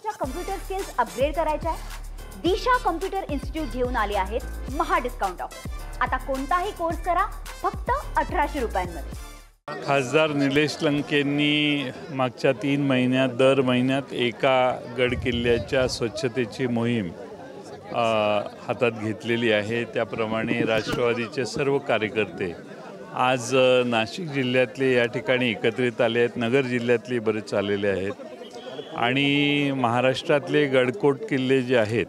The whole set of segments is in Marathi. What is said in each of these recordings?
तुमच्या कम्प्युटर स्किल्स अपग्रेड करायच्या आहे? दिशा कम्प्युटर इन्स्टिट्यूट घेऊन आले आहेत महा डिस्काउंट ऑफर। आता कोणताही कोर्स करा फक्त 1800 रुपयांमध्ये। खासदार निलेश लंकेंनी मागच्या 3 महिन्यात दर महिन्यात एका गड किल्ल्याच्या स्वच्छतेची मोहीम हातात घेतलेली आहे। त्याप्रमाणे राष्ट्रवादीचे सर्व कार्यकर्ते आज नाशिक जिल्ह्यातले या ठिकाणी एकत्रित आले आहेत, नगर जिल्ह्यातले बरेच आलेले आहेत आणि महाराष्ट्रातले गडकोट किल्ले जे आहेत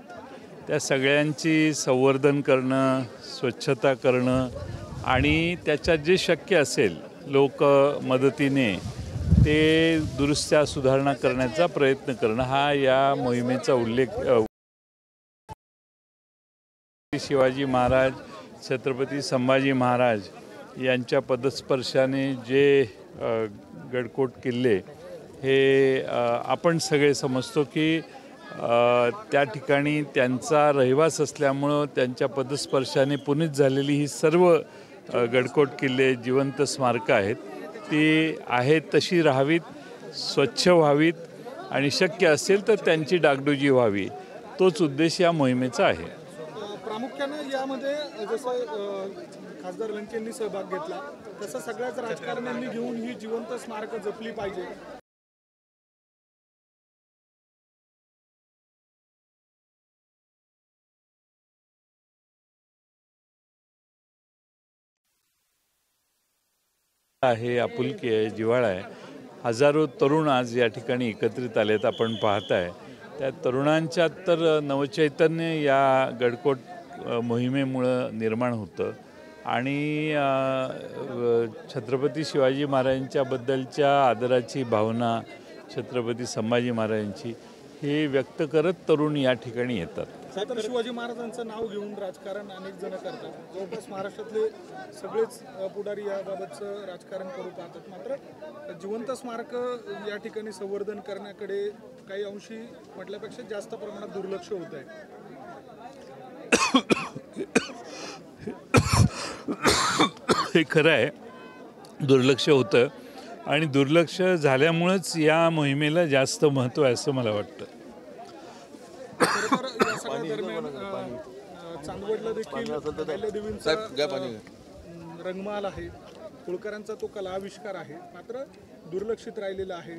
त्या सगळ्यांची संवर्धन करणं, स्वच्छता करणं आणि त्याच्यात जे शक्य असेल लोक मदतीने ते दुरुस्त्या सुधारणा करण्याचा प्रयत्न करणं हा या मोहिमेचा उल्लेख। शिवाजी महाराज, छत्रपती संभाजी महाराज यांच्या पदस्पर्शाने जे गडकोट किल्ले हे आपण सगळे समजतो की त्या ठिकाणी त्यांचा रहिवास असल्यामुळं त्यांच्या पदस्पर्शाने पुनीत झालेली ही सर्व गडकोट किल्ले जिवंत स्मारकं आहेत। ती आहेत तशी राहावीत, स्वच्छ व्हावीत आणि शक्य असेल तर त्यांची डागडुजी व्हावी, तोच उद्देश या मोहिमेचा आहे। प्रामुख्याने यामध्ये जसं खासदार लंकेंनी सहभाग घेतला तसं सगळ्याच राजकारण्यांनी घेऊन ही जिवंत स्मारकं जपली पाहिजे। आहे आपुलकी आहे, जिव्हाळा आहे। हजारो तरुण आज या ठिकाणी एकत्रित आलेत, आपण पाहताय त्या तरुणांच्यात तर नवचैतन्य या गडकोट मोहिमेमुळं निर्माण होतं आणि छत्रपती शिवाजी महाराजांच्याबद्दलच्या आदराची भावना, छत्रपती संभाजी महाराजांची हे व्यक्त करत तरुण या ठिकाणी येतात। तर शिवाजी महाराजांचं नाव घेऊन राजकारण अनेक जण करतात, जवळपास महाराष्ट्रातले सगळेच पुढारी याबाबतचं राजकारण करू पाहतात, मात्र जिवंत स्मारकं या ठिकाणी संवर्धन करण्याकडे काही अंशी म्हटल्यापेक्षा जास्त प्रमाणात दुर्लक्ष होत आहे। हे खरं आहे, दुर्लक्ष होतं आणि दुर्लक्ष झाल्यामुळेच या मोहिमेला जास्त महत्त्व आहे असं मला वाटतं। चांदवडला देखील अहिल्यादेवींचा रंगमाल आहे, होळकरांचा तो कलाविष्कार आहे, मात्र दुर्लक्षित राहिलेला आहे।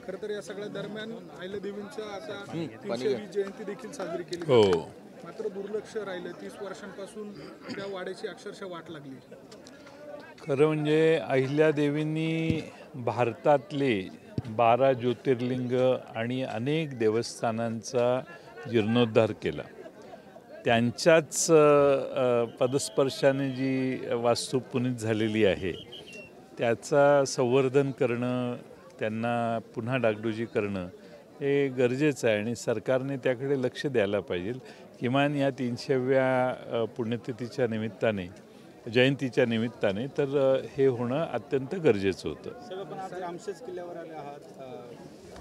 खरं तर या सगळ्या दरम्यान अहिल्यादेवींच्या आता 320 जयंती देखील साजरी केली, हो, मात्र दुर्लक्ष राहिलं। 30 वर्षांपासून त्या वाड्याची अक्षरशः वाट लागली। खरं म्हणजे अहिल्यादेवींनी भारतातले 12 ज्योतिर्लिंग आणि अनेक देवस्थानांचा जीर्णोद्धार केला। त्यांच्याच पदस्पर्शाने जी वास्तू पुनीत झालेली आहे त्याचा संवर्धन करणं, त्यांना पुन्हा डागडुजी करणं हे गरजेचं आहे आणि सरकारने त्याकडे लक्ष द्यायला पाहिजे। किमान या 300व्या पुण्यतिथीच्या निमित्ताने, जयंतीच्या निमित्ताने तर हे होणं अत्यंत गरजेचं होतं। आपण आज रामशेज किल्ल्यावर आले आहात,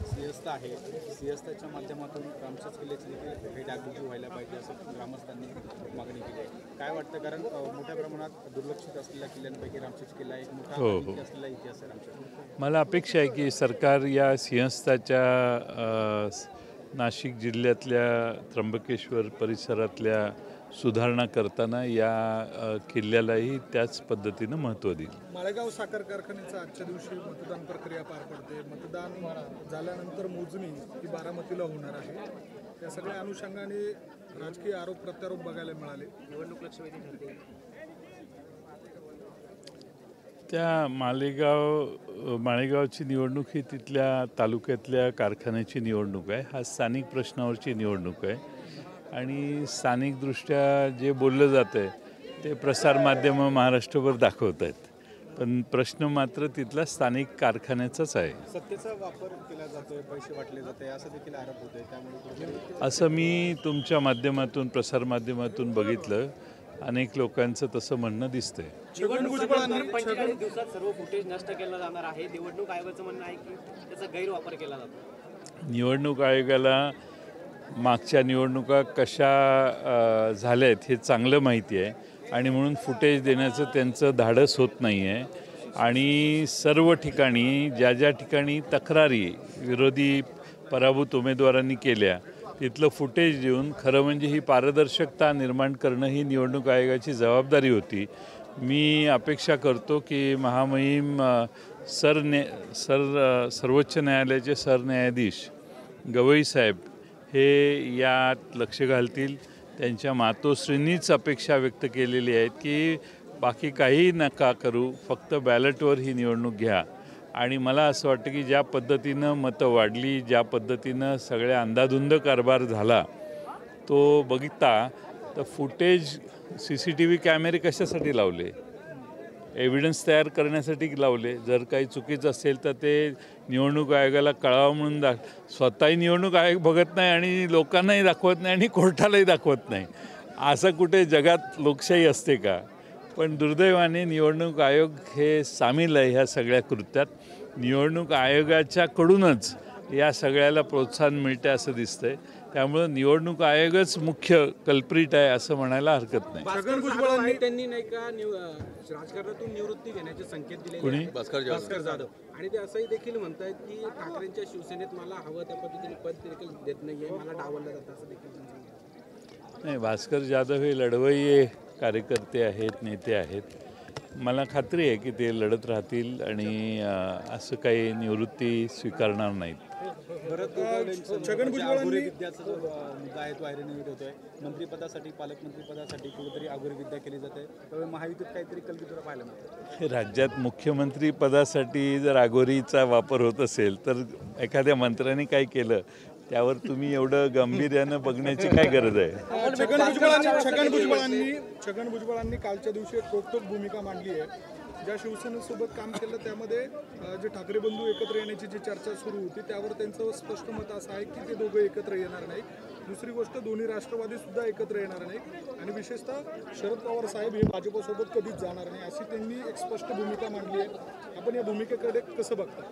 सिंहस्थ आहे, सिंहस्थाच्या माध्यमातून रामशेज किल्ल्याची देखील डागडुजी व्हायला पाहिजे असं ग्रामस्थांनी मागणी केली आहे। काय वाटतं, कारण मोठ्या प्रमाणात दुर्लक्षित असलेल्या किल्ल्यांपैकी रामशेज किल्ला एक मोठा असलेला इतिहास आहे रामशेज। मला अपेक्षा आहे की सरकार या सिंहस्थाच्या नाशिक जिल्ह्यातल्या त्र्यंबकेश्वर परिसरातल्या सुधारणा करताना या किल्ल्यालाही त्याच पद्धतीनं महत्त्व देईल। माळेगाव साखर कारखान्याचा आजच्या दिवशी मतदान प्रक्रिया पार पडते, मतदान झाल्यानंतर मोजणी ही बारामतीला होणार आहे। त्या सगळ्या अनुषंगाने राजकीय आरोप प्रत्यारोप बघायला मिळाले। निवडणूक लक्षवेधी ठरते। त्या माळेगावची निवडणूक ही तिथल्या तालुक्यातल्या कारखान्याची निवडणूक आहे, हा स्थानिक प्रश्नावरची निवडणूक आहे आणि स्थानिकदृष्ट्या जे बोललं जातं आहे ते प्रसारमाध्यमं महाराष्ट्रभर दाखवत आहेत, पण प्रश्न मात्र तिथला स्थानिक कारखान्याचाच आहे। सत्तेचा वापर केला जातोय, पैसे वाटले जाते असं देखील आरोप होतोय, त्यामुळे असं मी तुमच्या माध्यमातून, प्रसारमाध्यमातून बघितलं, अनेक लोकांचं तसं म्हणणं दिसतंय। 45 दिवसात सर्व फुटेज नष्ट केलं जाणार आहे, निवडणूक आयोगाचं म्हणणं आहे की त्याचा गैरवापर केला जातो। निवडणूक आयोगाला मागच्या निवडणुका कशा झाल्या आहेत हे चांगलं माहिती आहे आणि म्हणून फुटेज देण्याचं त्यांचं धाडस होत नाही आहे आणि सर्व ठिकाणी ज्या ठिकाणी तक्रारी विरोधी पराभूत उमेदवारांनी केल्या तिथलं फुटेज देऊन खरं म्हणजे ही पारदर्शकता निर्माण करणं ही निवडणूक आयोगाची जबाबदारी होती. मी अपेक्षा करतो की महामहिम सर्वोच्च न्यायालयाचे सरन्यायाधीश गवई साहेब हे यात लक्ष घालतील. त्यांच्या मातोश्रींनीच अपेक्षा व्यक्त केलेली आहेत की बाकी काही नका करू, फक्त बॅलेटवर ही निवडणूक घ्या. आणि मला असं वाटतं की ज्या पद्धतीनं मतं वाढली, ज्या पद्धतीनं सगळ्या अंधाधुंद कारभार झाला तो बघता तर फुटेज CCTV कॅमेरे कशासाठी लावले? एव्हिडन्स तयार करण्यासाठी लावले. जर काही चुकीचं असेल तर ते निवडणूक आयोगाला कळावं म्हणून स्वतःही निवडणूक आयोग बघत नाही आणि लोकांनाही दाखवत नाही आणि कोर्टालाही दाखवत नाही. असं कुठे जगात लोकशाही असते का? पण दुर्दैवाने निवडणूक आयोग हे सामील आहे ह्या सगळ्या कृत्यात. निवडणूक आयोगाच्याकडूनच या सगळ्याला प्रोत्साहन मिळते असं दिसतंय. त्यामुळं निवडणूक आयोगच मुख्य कल्प्रिट आहे असं म्हणायला हरकत नाही. छगन भुजबळांनी त्यांनी नाही का राजकारणातून निवृत्ती घेण्याचे संकेत दिले कोणी? भास्कर जाधव. आणि ते असंही देखील म्हणतायत की ठाकरेंच्या शिवसेनेत मला हवं त्या पद्धतीने पद देखील देत नाहीये, मला डावललं जातं असं देखील सांगितलं. नाही, भास्कर जाधव हे लढवय्ये कार्यकर्ते आहेत, नेते आहेत. मला खात्री आहे की ते लढत राहतील आणि असं काही निवृत्ती स्वीकारणार नाहीत. छगन भुजबळांनी विद्याचा जो मुद्दा आहे तो आयरनविट होतोय. मंत्रिपदासाठी, पालकमंत्रीपदासाठी कुठेतरी आगोरी विद्या केली जाते. त्यामुळे महायुतीत काहीतरी कलगीतुरा पाहायला मिळतं. राज्यात मुख्यमंत्री पदासाठी जर आगोरीचा वापर होत असेल तर एखाद्या मंत्र्याने काय केलं त्यावर तुम्ही एवढं गांभीर्यानं बघण्याची काय गरज आहे? छगन भुजबळांनी कालच्या दिवशी एक रोखठोक भूमिका मांडली आहे. ज्या शिवसेनेसोबत काम केलं त्यामध्ये जे ठाकरे बंधू एकत्र येण्याची जी चर्चा सुरू होती त्यावर त्यांचं स्पष्ट मत असं आहे की ते दोघं एकत्र येणार नाही. दुसरी गोष्ट, दोन्ही राष्ट्रवादी सुद्धा एकत्र येणार नाही आणि विशेषतः शरद पवार साहेब हे भाजपसोबत कधीच जाणार नाही अशी त्यांनी एक स्पष्ट भूमिका मांडली आहे. आपण या भूमिकेकडे कसं बघता?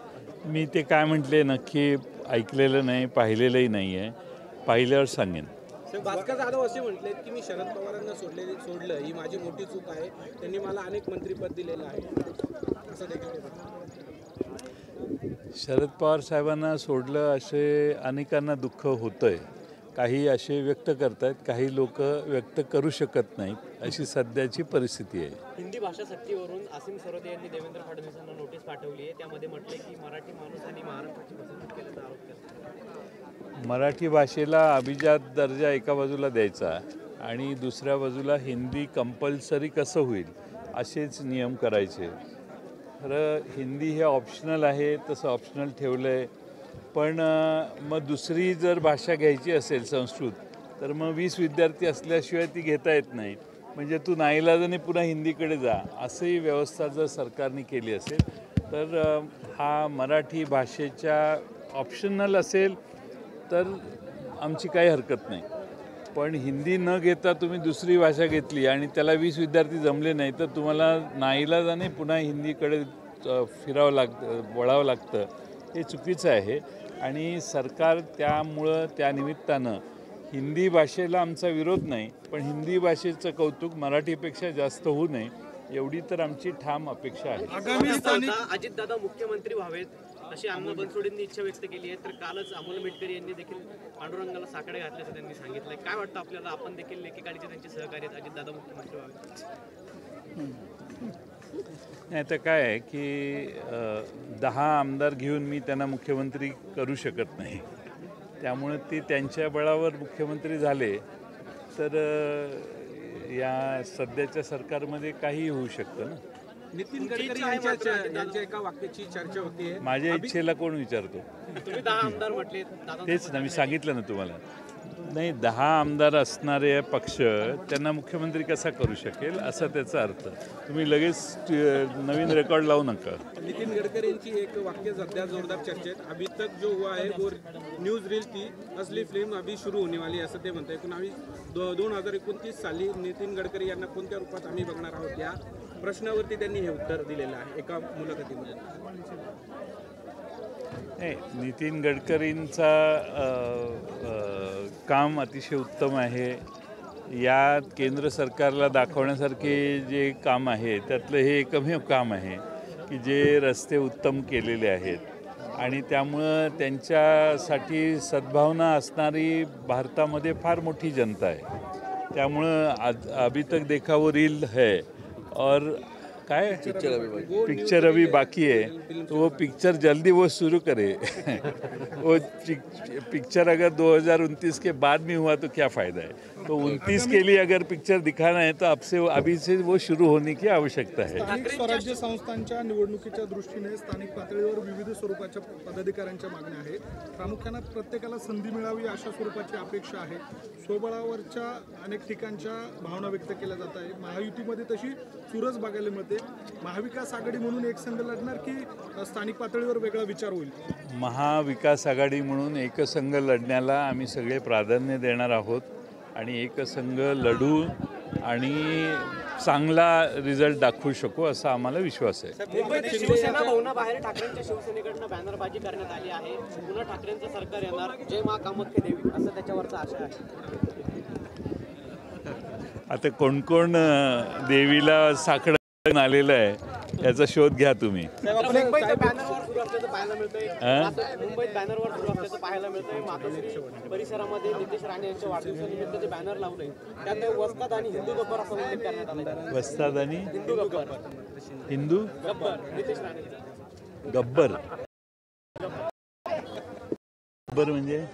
मी ते काय म्हटले नक्की ऐकलेलं नाही, पाहिलेलंही नाही आहे. पाहिल्यावर सांगेन. भास्कर जाधव असे म्हटले की मी शरद पवारांना सोडलं ही माझी मोठी चूक आहे, त्यांनी मला अनेक मंत्रिपद दिलेलं आहे असं देखील. शरद पवार साहेबांना सोडलं असे अनेकांना दुःख होतं आहे. काही असे व्यक्त करत आहेत, काही लोक व्यक्त करू शकत नाहीत. अशी सध्याची परिस्थिती आहे. हिंदी भाषा सक्तीवरून आसिम सरोदे यांनी देवेंद्र फडणवीसांना नोटीस पाठवली आहे. त्यामध्ये म्हटले की मराठी माणूस आणि महाराष्ट्राची फसवणूक केल्याचा आरोप केला. मराठी भाषेला अभिजात दर्जा एका बाजूला द्यायचा आणि दुसऱ्या बाजूला हिंदी कंपल्सरी कसं होईल असेच नियम करायचे. खरं हिंदी हे ऑप्शनल आहे, तसं ऑप्शनल ठेवलं आहे. पण मग दुसरी जर भाषा घ्यायची असेल संस्कृत तर मग 20 विद्यार्थी असल्याशिवाय ती घेता येत नाही. म्हणजे तू नाईलाजाने पुन्हा हिंदीकडे जा असंही व्यवस्था जर सरकारने केली असेल तर हा मराठी भाषेच्या ऑप्शनल असेल तर आमची काही हरकत नाही. पण हिंदी न घेता तुम्ही दुसरी भाषा घेतली आणि त्याला 20 विद्यार्थी जमले नाही तर तुम्हाला नाईलाजाने पुन्हा हिंदीकडे वळावं लागतं. हे चुकीचं आहे आणि सरकार त्यामुळं त्यानिमित्तानं हिंदी भाषेला आमचा विरोध नाही, पण हिंदी भाषेचं कौतुक मराठीपेक्षा जास्त होऊ नये एवढी तर आमची ठाम अपेक्षा आहे. अजितदादा मुख्यमंत्री व्हावेत अशी अण्णा बनसोडेंनी इच्छा व्यक्त केली आहे. तर कालच अमोल मिटकरी यांनी देखील पांडुरंगाला साकडे घातल्याचं त्यांनी सांगितलंय. काय वाटतं आपल्याला? आपण देखील एकेकाळचे त्यांचे सहकारी आहेत, अजितदादा मुख्यमंत्री व्हावेत. नाही तर काय आहे की 10 आमदार घेऊन मी त्यांना मुख्यमंत्री करू शकत नाही. त्यामुळे ते त्यांच्या बळावर मुख्यमंत्री झाले तर या सध्याच्या सरकारमध्ये काहीही होऊ शकतं ना. नितीन गडकरी यांच्या एका वाक्याची चर्चा होती. माझ्या इच्छेला कोण विचारतो? तुम्ही 10 आमदार म्हटले. तेच ना मी सांगितलं ना तुम्हाला. नाही, 10 आमदार असणारे पक्ष त्यांना मुख्यमंत्री कसा करू शकेल असा त्याचा अर्थ. तुम्ही लगेच नवीन रेकॉर्ड लावू नका. नितीन गडकरींची एक वाक्य सध्या जोरदार चर्चेत, अभी तक जो हुआ है वो न्यूज रील थी, असली फिल्म अभी सुरू होने वाली असं ते म्हणतात. पण आम्ही 2029 साली नितीन गडकरी यांना कोणत्या रूपात आम्ही बघणार आहोत या प्रश्नावरती त्यांनी हे उत्तर दिलेलं आहे एका मुलाखतीमध्ये. नाही, नितीन गडकरींचा काम अतिशय उत्तम आहे. या केंद्र सरकारला दाखवण्यासारखे जे काम आहे त्यातलं हे एकमेव काम आहे की जे रस्ते उत्तम केलेले आहेत, आणि त्यामुळं त्यांच्यासाठी सद्भावना असणारी भारतामध्ये फार मोठी जनता आहे. त्यामुळं अभी तक देखा वो रील है और काय पिक्चर अभी बाकी है तो वो पिक्चर जल्दी वो शुरू करे. वो पिक्चर अगर 2029 के बाद में हुआ तो क्या फ़ायदा है. तो 29 के लिए अगर पिक्चर दिखाना है तो अभी से वो शुरू होने की आवश्यकता है. स्थानिक स्वराज्य संस्थांच्या निवडणुकीच्या दृष्टीने स्थानिक पातळीवर विविध स्वरूपाच्या पदाधिकाऱ्यांच्या मागण्या आहेत. प्रामुख्याने प्रत्येकाला संधी मिळावी अशा स्वरूपाची अपेक्षा आहे. स्वबळावरच्या अनेक ठिकाणच्या भावना व्यक्त केल्या जात आहे. महायुतीमध्ये तशी चुरस बघायला मिळते. महाविकास आघाडी म्हणून एक संघ लढणार की स्थानिक पातळीवर वेगळा विचार होईल. महाविकास आघाडी म्हणून एकसंघ लढण्याला आम्ही सगळे प्राधान्य देणार आहोत आणि एकसंघ लढू आणि चांगला रिझल्ट दाखवू शकू असा आम्हाला विश्वास आहे. मुंबईत शिवसेना भवनाबाहेर ठाकरेंच्या शिवसेनेकडनं बॅनरबाजी करण्यात आली आहे. पुन्हा ठाकरेंचं सरकार येणार, जय मा कामाख्या देवी असं त्याच्यावरचा आशय आहे. आता कोण कोण देवीला साकडं आलेलं आहे याचा शोध घ्या तुम्ही. मुंबईत बॅनरवर सुरू असल्याचं पाहायला मिळतंय. मुंबईत बॅनरवर सुरू असल्याचं पाहायला मिळतंय. मातोश्री परिसरामध्ये नितेश राणे यांच्या वाढदिवसानिमित्त जे बॅनर लावलंय त्यात वस्ताद आणि हिंदू गब्बर असं उल्लेख करण्यात आलाय. वस्ताद आणि हिंदू गब्बर, हिंदू गब्बर नितेश राणे गब्बर. गब्बर म्हणजे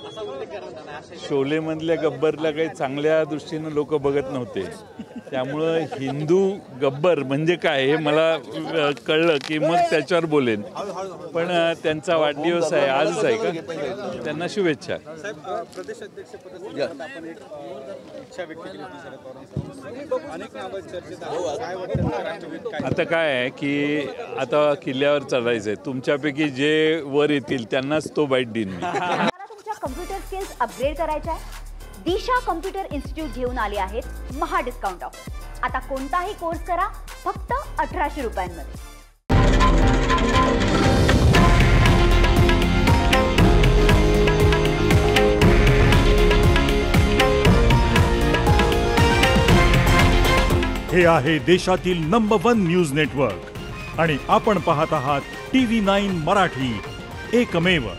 असा उल्लेख करण्यात आला. शोले मधल्या गब्बरला काही चांगल्या दृष्टीनं लोक बघत नव्हते. त्यामुळं हिंदू गब्बर म्हणजे काय हे मला कळलं की मग त्याच्यावर बोलेन. पण त्यांचा वाढदिवस आहे, आजच आहे का? त्यांना शुभेच्छा. प्रदेश अध्यक्षपदासाठी आपण एक इच्छा व्यक्त केली होती शरद पवारांसह. अनेक नावं चर्चेत आहेत. काय वाटतं राष्ट्रवादीत काय? आता काय आहे की आता किल्ल्यावर चढायचं आहे. तुमच्यापैकी जे वर येतील त्यांनाच तो बाईट देईन मी. तुम्हाला तुमच्या कम्प्युटर स्किल्स अपग्रेड करायच्या आहे? दिशा कम्प्युटर इन्स्टिट्यूट घेऊन आले आहेत महा डिस्काउंट ऑफर. आता कोणताही कोर्स करा फक्त 1800 रुपयांमध्ये. हे आहे देशातील नंबर 1 न्यूज नेटवर्क आणि आपण पाहत आहात TV9 मराठी, एकमेव.